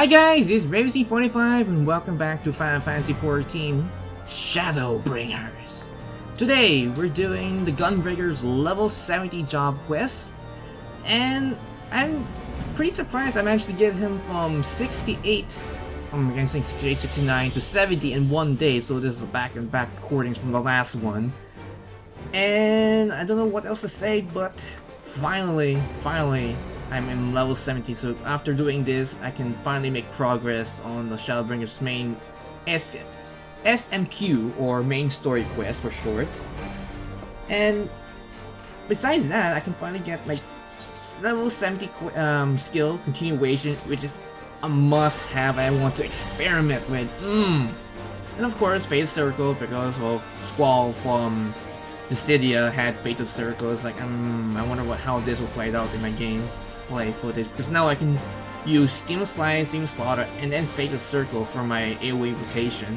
Hi guys, this is Ravency45 and welcome back to Final Fantasy XIV Shadowbringers. Today we're doing the Gunbreaker's level 70 job quest, and I'm pretty surprised I managed to get him from 68, I'm guessing 68, 69 to 70 in one day, so this is a back-and-back recordings from the last one. And I don't know what else to say, but finally, I'm in level 70, so after doing this, I can finally make progress on the Shadowbringers main SMQ, or main story quest for short. And besides that, I can finally get like level 70 skill continuation, which is a must-have I want to experiment with. And of course, Fatal Circle, because of Squall from Dissidia had Fatal Circle. It's like, I wonder how this will play out in my game play footage, because now I can use Steam Slide, Steam Slaughter, and then Fatal Circle for my AoE rotation.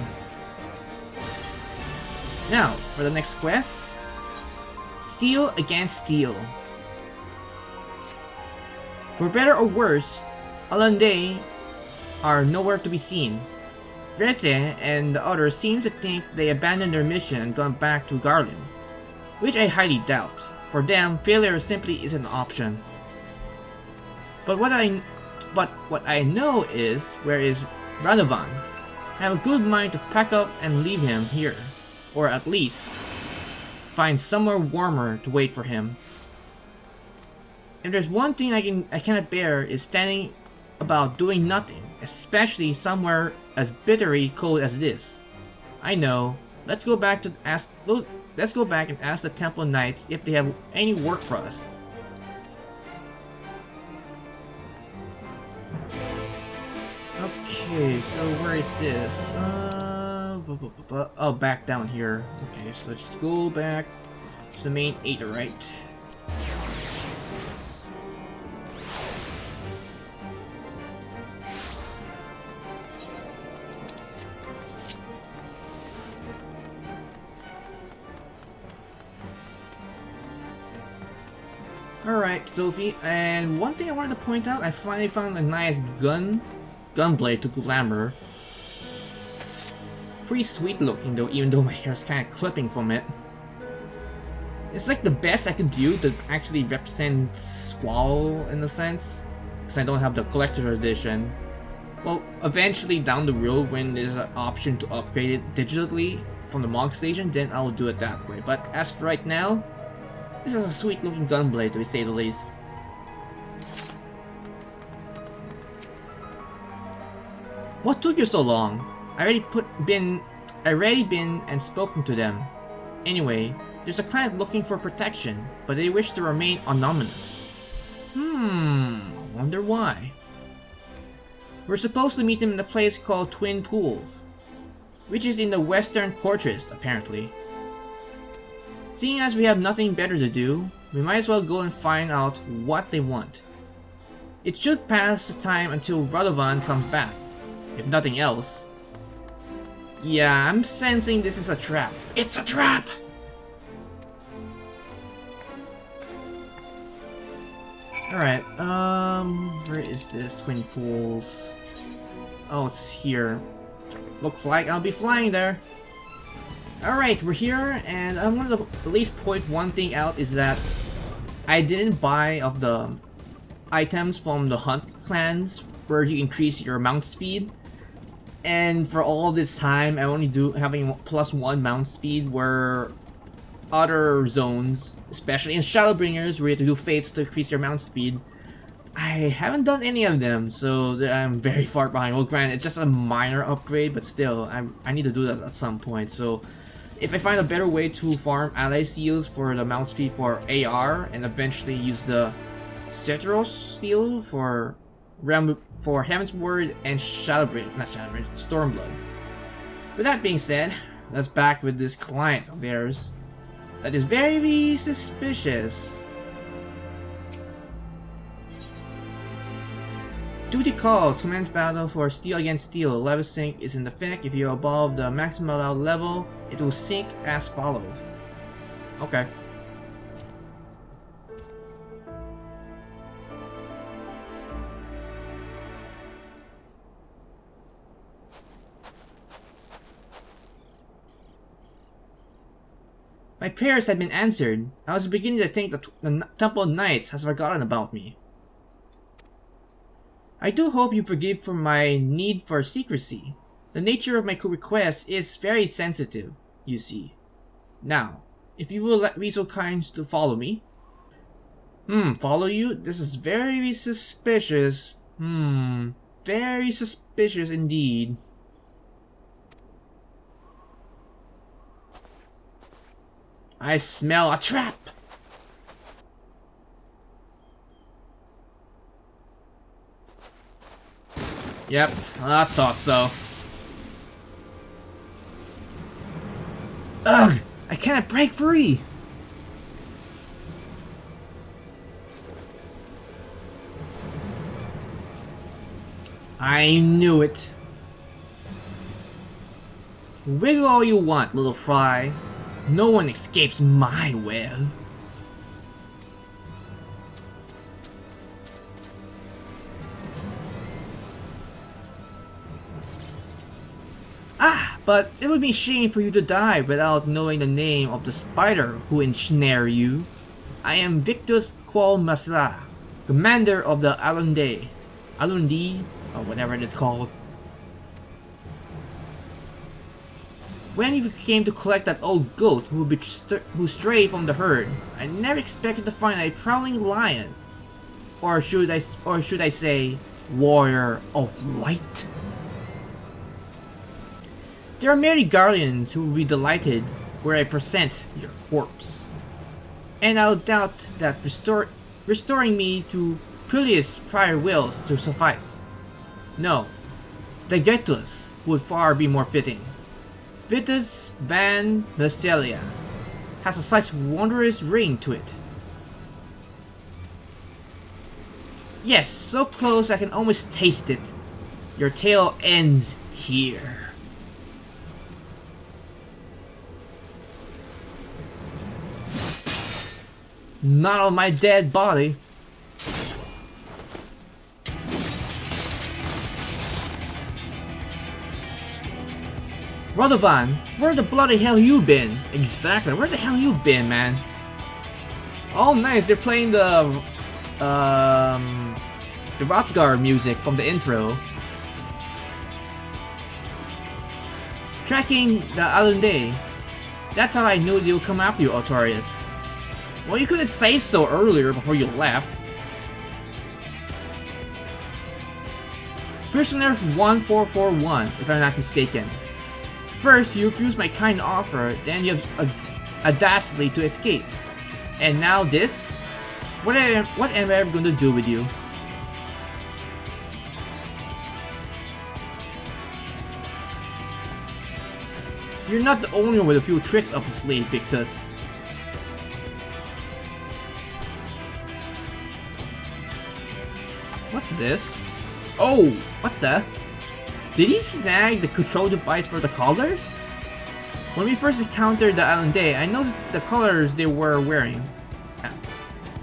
Now, for the next quest, Steel Against Steel. For better or worse, Alaudae are nowhere to be seen. Rese and the others seem to think they abandoned their mission and gone back to Garlemald, which I highly doubt. For them, failure simply isn't an option. But what I know is, where is Radovan? I have a good mind to pack up and leave him here, or at least find somewhere warmer to wait for him. If there's one thing I cannot bear, is standing about doing nothing, especially somewhere as bitterly cold as this. I know. Let's go back and ask the Temple Knights if they have any work for us. Okay, so where is this? Oh, back down here. Okay, so let's just go back to the main 8, right? Alright, Sophie, and one thing I wanted to point out, I finally found a nice gunblade to glamour. Pretty sweet looking though, even though my hair is kind of clipping from it. It's like the best I could do to actually represent Squall in a sense, because I don't have the collector's edition. Well, eventually down the road, when there's an option to upgrade it digitally from the Monk Station, then I'll do it that way. But as for right now, this is a sweet looking gunblade, to say the least. What took you so long? I already been and spoken to them. Anyway, there's a client looking for protection, but they wish to remain anonymous. Wonder why. We're supposed to meet them in a place called Twin Pools, which is in the Western Fortress, apparently. Seeing as we have nothing better to do, we might as well go and find out what they want. It should pass the time until Radovan comes back, if nothing else. Yeah, I'm sensing this is a trap. It's a trap! Alright, where is this Twin Pools? Oh, it's here. Looks like I'll be flying there. Alright, we're here, and I wanted to at least point one thing out, is that I didn't buy of the items from the Hunt clans where you increase your mount speed. And for all this time, I only having +1 mount speed, where other zones, especially in Shadowbringers, where you have to do fates to increase your mount speed, I haven't done any of them, so I'm very far behind. Well, granted, it's just a minor upgrade, but still, I need to do that at some point. So if I find a better way to farm ally seals for the mount speed for AR, and eventually use the Cetros seal for Heaven's Word and Stormblood. With that being said, let's back with this client of theirs that is very suspicious. Duty calls, commence battle for Steel Against Steel. Level sync is in the Fennec. If you're above the maximum allowed level, it will sync as followed. Okay. My prayers had been answered. I was beginning to think that the Temple Knights has forgotten about me. I do hope you forgive for my need for secrecy. The nature of my request is very sensitive, you see. Now, if you will be so kind to follow me. Follow you? This is very suspicious. Very suspicious indeed. I smell a trap! Yep, I thought so. Ugh! I can't break free! I knew it. Wiggle all you want, little fry. No one escapes my web. But it would be a shame for you to die without knowing the name of the spider who ensnare you. I am Victus Quo Masra, commander of the Alaudae, or whatever it is called. When you came to collect that old goat who strayed from the herd, I never expected to find a prowling lion, or should I say, warrior of light. There are many guardians who will be delighted where I present your corpse, and I'll doubt that restoring me to Peleus' prior wills to suffice. No, the Getus would far be more fitting. Vitus Van Vasilia has a such wondrous ring to it. Yes, so close I can almost taste it. Your tale ends here. Not on my dead body. Radovan, where the bloody hell you been? Exactly, where the hell you been, man? Oh nice, they're playing the Hrothgar music from the intro. Tracking the Alaudae. That's how I knew they would come after you, Autorius. Well, you couldn't say so earlier before you left. Prisoner 1441, if I'm not mistaken. First, you refused my kind offer, then you have audacity to escape. And now this? What am I ever going to do with you? You're not the only one with a few tricks up the sleeve, Victus. What's this? Oh, what the? Did he snag the control device for the colors? When we first encountered the Alaudae, I noticed the colors they were wearing.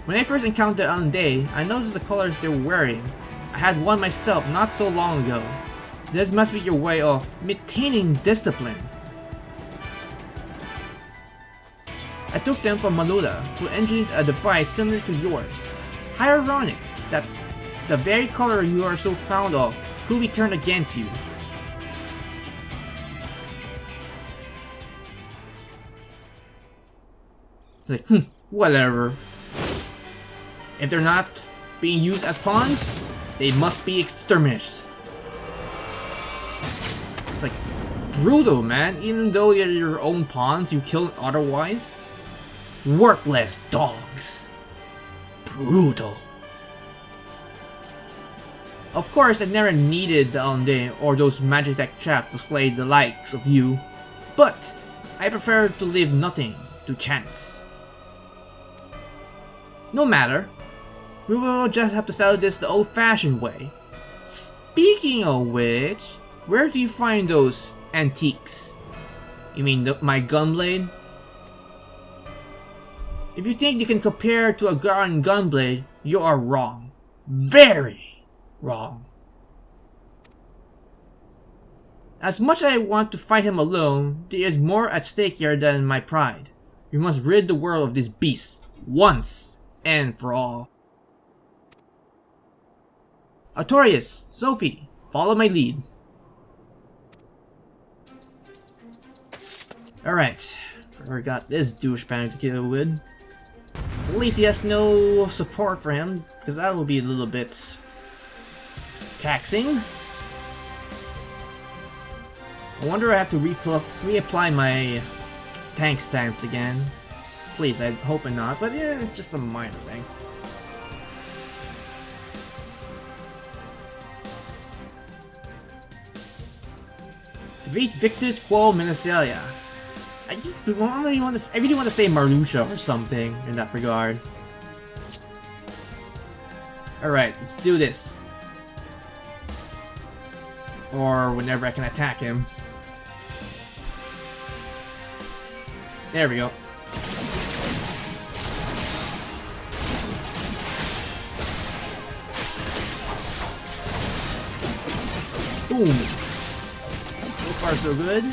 When I first encountered Alaudae, I noticed the colors they were wearing. I had one myself not so long ago. This must be your way of maintaining discipline. I took them from Mammula, who engineered a device similar to yours. How ironic that the very color you are so proud of could be turned against you. It's like, whatever. If they're not being used as pawns, they must be exterminated. It's like, brutal, man. Even though they're your own pawns, you kill them otherwise. Worthless dogs. Brutal. Of course, I never needed the Alaudae or those Magitech chaps to slay the likes of you, but I prefer to leave nothing to chance. No matter, we will just have to settle this the old-fashioned way. Speaking of which, where do you find those antiques? You mean my gunblade? If you think you can compare to a Garden gunblade, you are wrong. Very wrong. As much as I want to fight him alone, there is more at stake here than my pride. We must rid the world of this beast once and for all. Artorias, Sophie, follow my lead. Alright, we got this douchebag to deal with. At least he has no support for him, because that will be a little bit taxing. I wonder if I have to reapply my tank stance again. Please, I hope not, but yeah, it's just a minor thing. Defeat Victor's Quo Minisalia. I really want to say Marluxia or something in that regard. Alright, let's do this. Or whenever I can attack him. There we go. Boom! So far so good.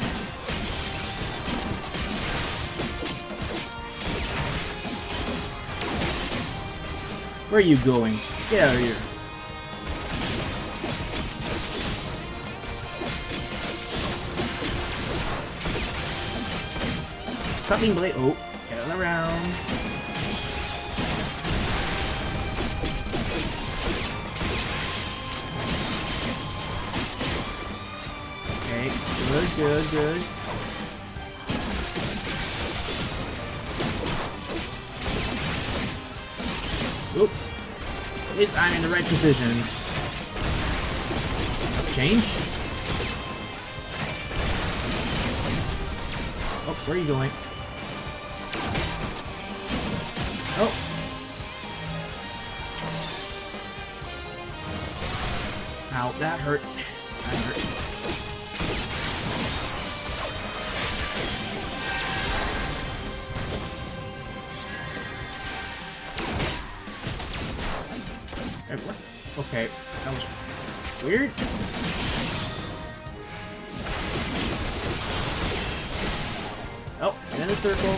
Where are you going? Get out of here. Cutting blade. Oh, get around. Okay, good. Oop. At least I'm in the right position. Change. Oh, where are you going? Oh. Ow, that hurt. That hurt. Okay, that was weird. Oh, and in a circle.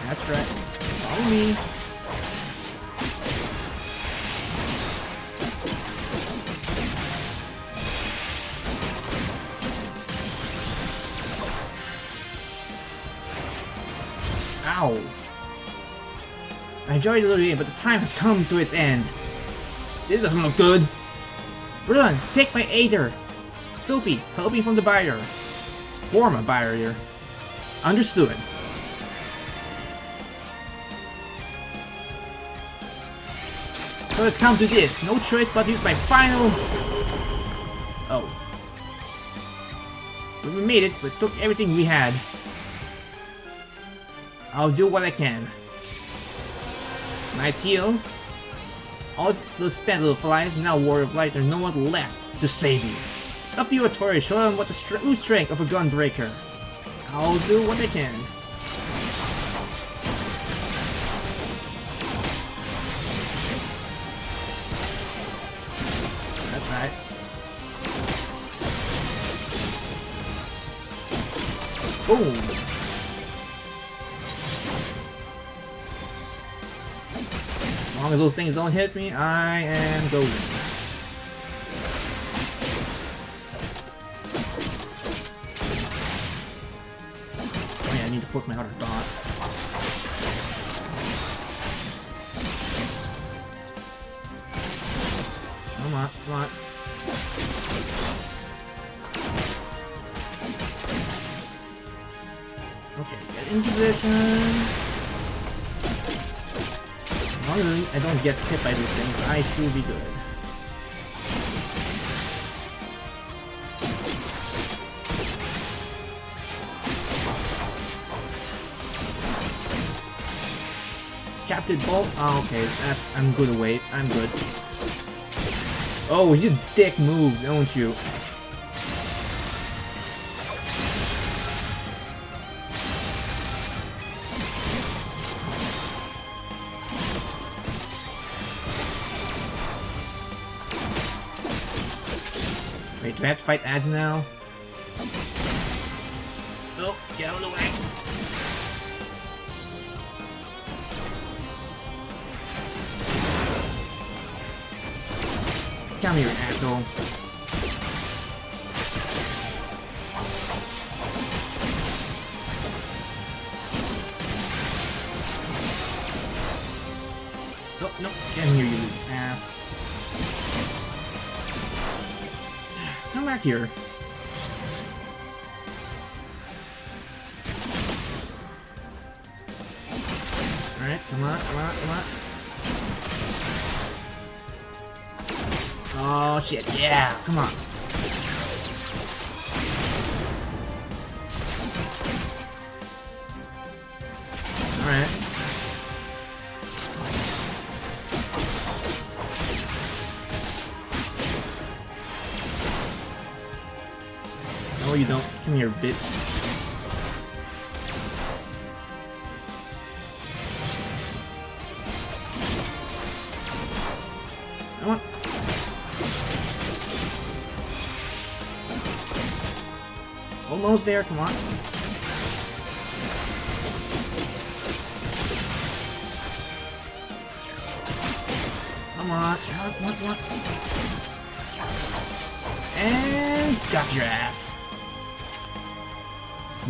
That's right. Follow me. Ow. I enjoyed the little game, but the time has come to its end. This doesn't look good. Run, take my aider. Sophie, help me from the barrier. Form a barrier. Understood. So it's come to this. No choice but to use my final... Oh. We made it, but took everything we had. I'll do what I can. Nice heal. All those spent little flies, now Warrior of Light, there's no one left to save you. It's up to you, Artorias. Show them what the true strength of a Gunbreaker. I'll do what I can. That's right. Boom! As long as those things don't hit me, I am going. Oh yeah, I need to put my other dot. Come on, come on. Okay, get in position. As long as I don't get hit by these things, I should be good. Captain Bolt? Oh, okay, I'm good away. I'm good. Oh, you dick move, don't you? bad fight ads now. Oh, get out of the way. Come here, asshole. Oh, no, get in here, you ass. Come back here. Alright, come on, come on, come on. Oh shit, yeah, come on. Alright. No, you don't. Come here, bitch. Come on. Almost there, come on. Come on. What? And got your ass.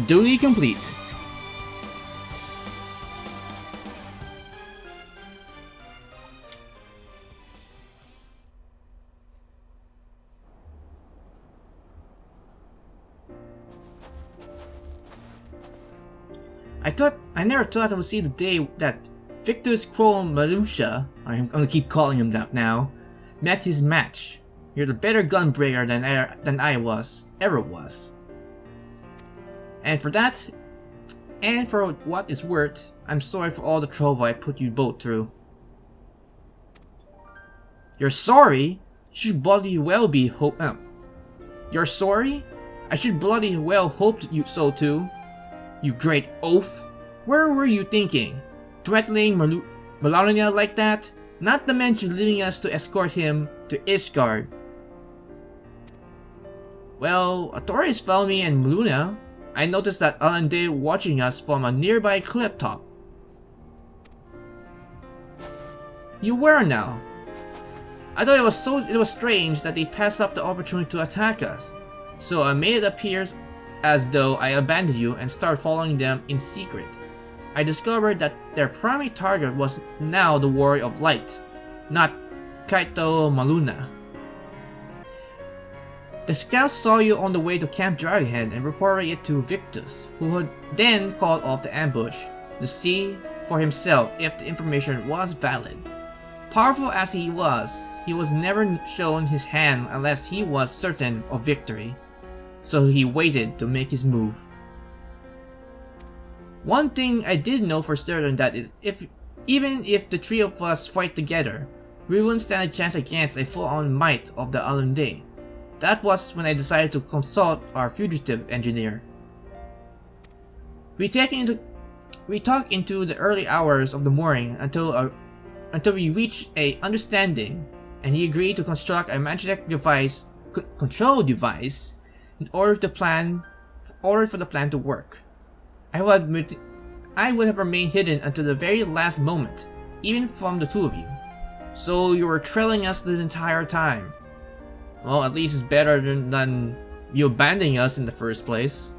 Duty complete. I never thought I would see the day that Victor's Cato Mammula, I'm gonna keep calling him that now, met his match. You're the better Gunbreaker than I ever was. And for that, and for what it's worth, I'm sorry for all the trouble I put you both through. You're sorry? You should bloody well be You're sorry? I should bloody well hope you so too. You great oaf! Where were you thinking? Threatening Alaudae like that? Not to mention leading us to escort him to Ishgard. Well, authorities found me and Mammula. I noticed that Alaudae watching us from a nearby cliff top. You were now. I thought it was strange that they passed up the opportunity to attack us. So I made it appear as though I abandoned you and started following them in secret. I discovered that their primary target was now the Warrior of Light, not Cato Mammula. The scouts saw you on the way to Camp Dragonhead and reported it to Victus, who had then called off the ambush to see for himself if the information was valid. Powerful as he was never shown his hand unless he was certain of victory, so he waited to make his move. One thing I did know for certain that is even if the three of us fight together, we wouldn't stand a chance against a full-on might of the Alaudae. That was when I decided to consult our fugitive engineer. We talked into the early hours of the morning until we reached an understanding, and he agreed to construct a magic control device in order for the plan to work. I would have remained hidden until the very last moment, even from the two of you. So you were trailing us the entire time. Well, at least it's better than you abandoning us in the first place.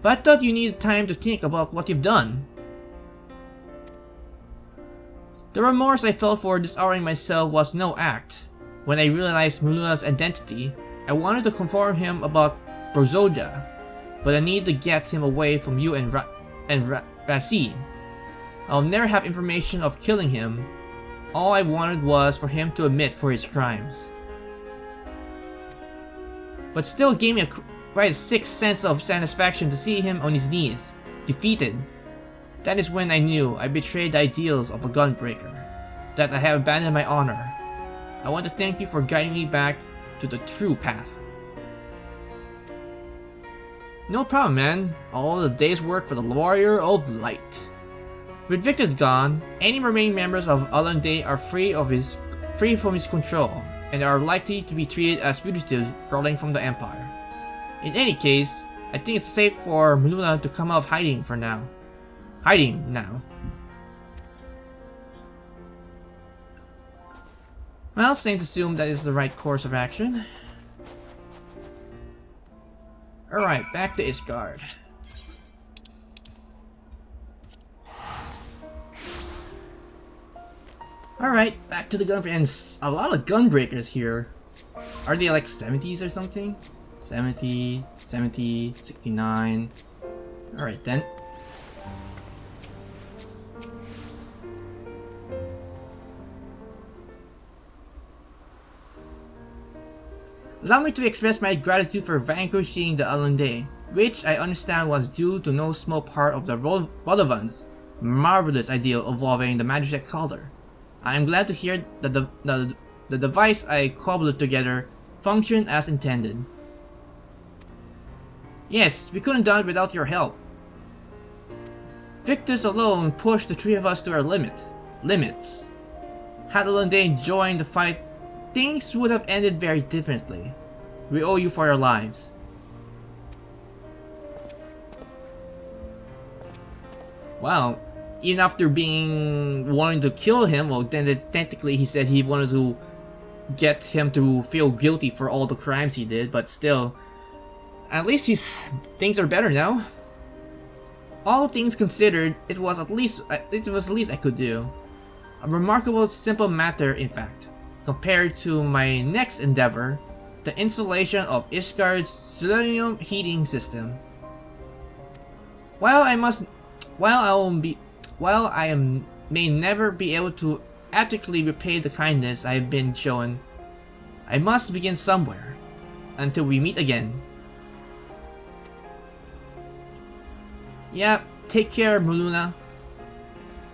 But I thought you needed time to think about what you've done. The remorse I felt for disowning myself was no act. When I realized Mammula's identity, I wanted to confirm him about Brozoda, but I need to get him away from you and Racine. I'll never have information of killing him. All I wanted was for him to admit for his crimes. But still gave me quite a sick sense of satisfaction to see him on his knees, defeated. That is when I knew I betrayed the ideals of a Gunbreaker, that I have abandoned my honor. I want to thank you for guiding me back to the true path. No problem, man. All the day's work for the Warrior of Light. With Victus gone, any remaining members of Alaudae are free from his control. and are likely to be treated as fugitives rolling from the Empire. In any case, I think it's safe for Mammula to come out of hiding for now. Hiding now. Well, safe to assume that is the right course of action. Alright, back to Ishgard. Alright, back to the Gunbreaker, and a lot of Gunbreakers here. Are they like 70s or something? 70, 70, 69. Alright then. Allow me to express my gratitude for vanquishing the Alaudae, which I understand was due to no small part of the Radovan's marvelous ideal involving the Magic Calder. I am glad to hear that the device I cobbled together functioned as intended. Yes, we couldn't have done it without your help. Victus alone pushed the three of us to our limits. Had Alaudae joined the fight, things would have ended very differently. We owe you for our lives. Wow. Even after wanting to kill him, well, then technically he said he wanted to get him to feel guilty for all the crimes he did, but still, at least things are better now. All things considered, it was the least I could do. A remarkable simple matter, in fact, compared to my next endeavor, the installation of Ishgard's selenium heating system. While I may never be able to adequately repay the kindness I have been shown, I must begin somewhere, until we meet again. Yeah, take care, Mammula.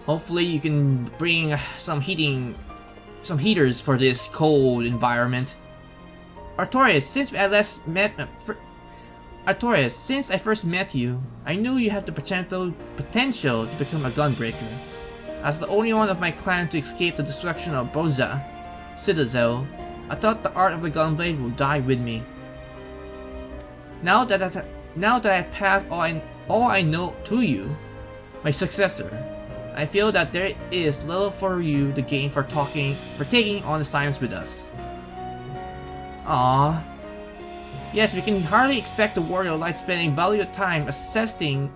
Hopefully you can bring some heaters for this cold environment. Artorias, since I first met you, I knew you had the potential to become a Gunbreaker. As the only one of my clan to escape the destruction of Boza Citadel, I thought the art of the Gunblade would die with me. Now that I passed all I know to you, my successor, I feel that there is little for you to gain for taking on assignments with us. Ah, yes, we can hardly expect the warrior like spending valuable time assisting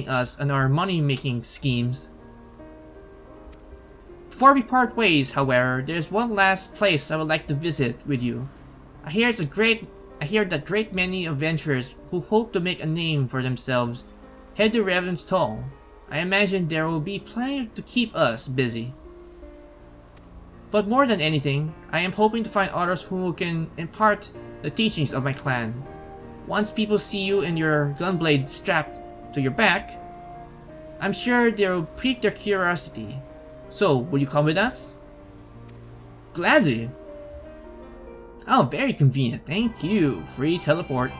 us in our money-making schemes. Before we part ways, however, there is one last place I would like to visit with you. I hear that great many adventurers who hope to make a name for themselves head to Raven's Toll. I imagine there will be plenty to keep us busy. But more than anything, I am hoping to find others who can impart the teachings of my clan. Once people see you and your gunblade strapped to your back, I'm sure they will pique their curiosity. So, will you come with us? Gladly. Oh, very convenient. Thank you. Free teleport.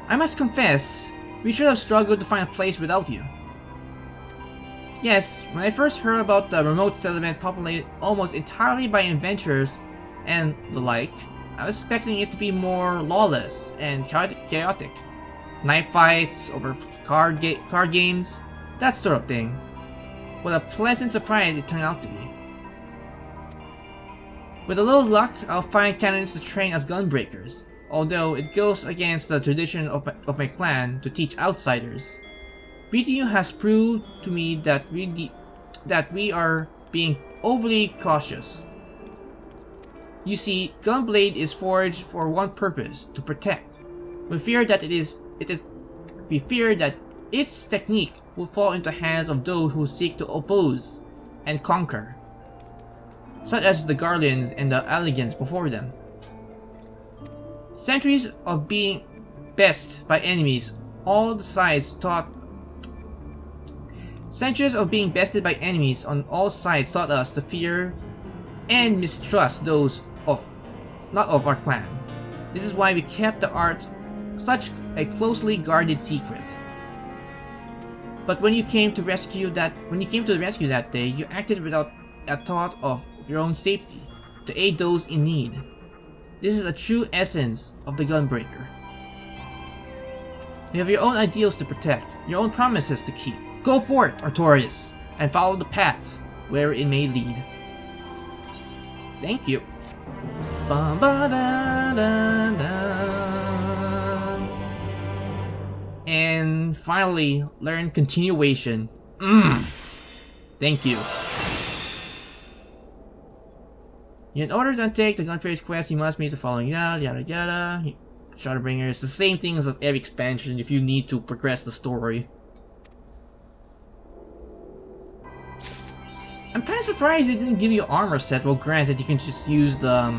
I must confess, we should have struggled to find a place without you. Yes, when I first heard about the remote settlement populated almost entirely by adventurers and the like, I was expecting it to be more lawless and chaotic. Knife fights over card games, that sort of thing. What a pleasant surprise it turned out to be. With a little luck, I'll find candidates to train as Gunbreakers, although it goes against the tradition of my clan to teach outsiders. Meeting you has proved to me that we are being overly cautious. You see, Gunblade is forged for one purpose: to protect. We fear that its technique will fall into the hands of those who seek to oppose and conquer, such as the Garlands and the Elegants before them. Centuries of being bested by enemies on all sides taught us to fear and mistrust those not of our clan. This is why we kept the art such a closely guarded secret. But when you came to the rescue that day, you acted without a thought of of your own safety, to aid those in need. This is a true essence of the Gunbreaker. You have your own ideals to protect, your own promises to keep. Go forth, Artorias, and follow the path where it may lead. Thank you. Ba -ba -da -da -da. And finally, learn continuation. Thank you. In order to undertake the Gunbreaker's quest, you must meet the following yada yada. Shadowbringers, the same thing as of every expansion if you need to progress the story. I'm kind of surprised they didn't give you an armor set. Well, granted, you can just use the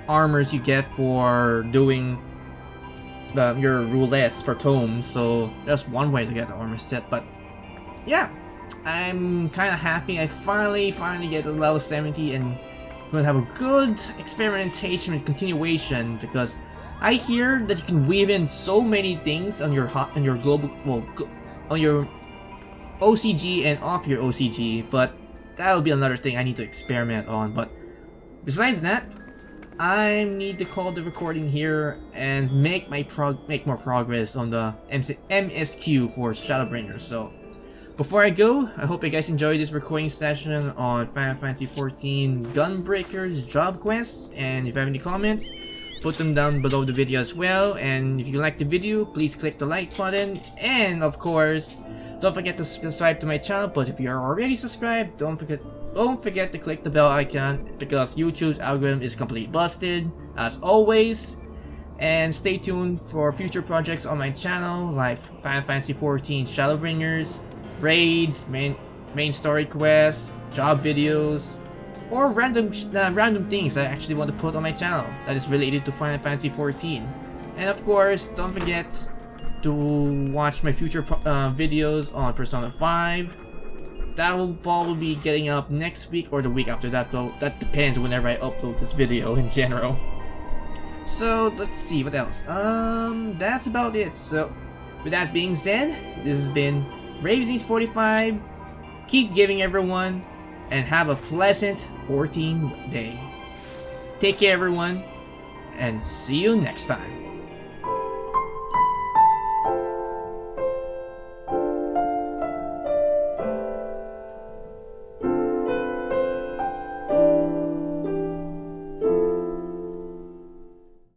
armors you get for doing your roulettes for tomes, so that's one way to get the armor set. But yeah, I'm kind of happy I finally get to level 70 and going to have a good experimentation and continuation, because I hear that you can weave in so many things on your global, well, on your OCG and off your OCG, but that'll be another thing I need to experiment on. But besides that, I need to call the recording here and make more progress on the MSQ for Shadowbringers. So before I go, I hope you guys enjoyed this recording session on Final Fantasy XIV Gunbreaker's job quests, and if you have any comments, put them down below the video as well. And if you like the video, please click the like button, and of course, don't forget to subscribe to my channel. But if you're already subscribed, don't forget to click the bell icon, because YouTube's algorithm is completely busted, as always. And stay tuned for future projects on my channel, like Final Fantasy XIV Shadowbringers, raids, main story quests, job videos, or random things that I actually want to put on my channel that is related to Final Fantasy XIV. And of course, don't forget to watch my future videos on Persona 5. That will probably be getting up next week or the week after that, though that depends whenever I upload this video in general. So let's see what else. That's about it. So with that being said, this has been Ravesings45. Keep giving, everyone, and have a pleasant 14th day. Take care, everyone, and see you next time.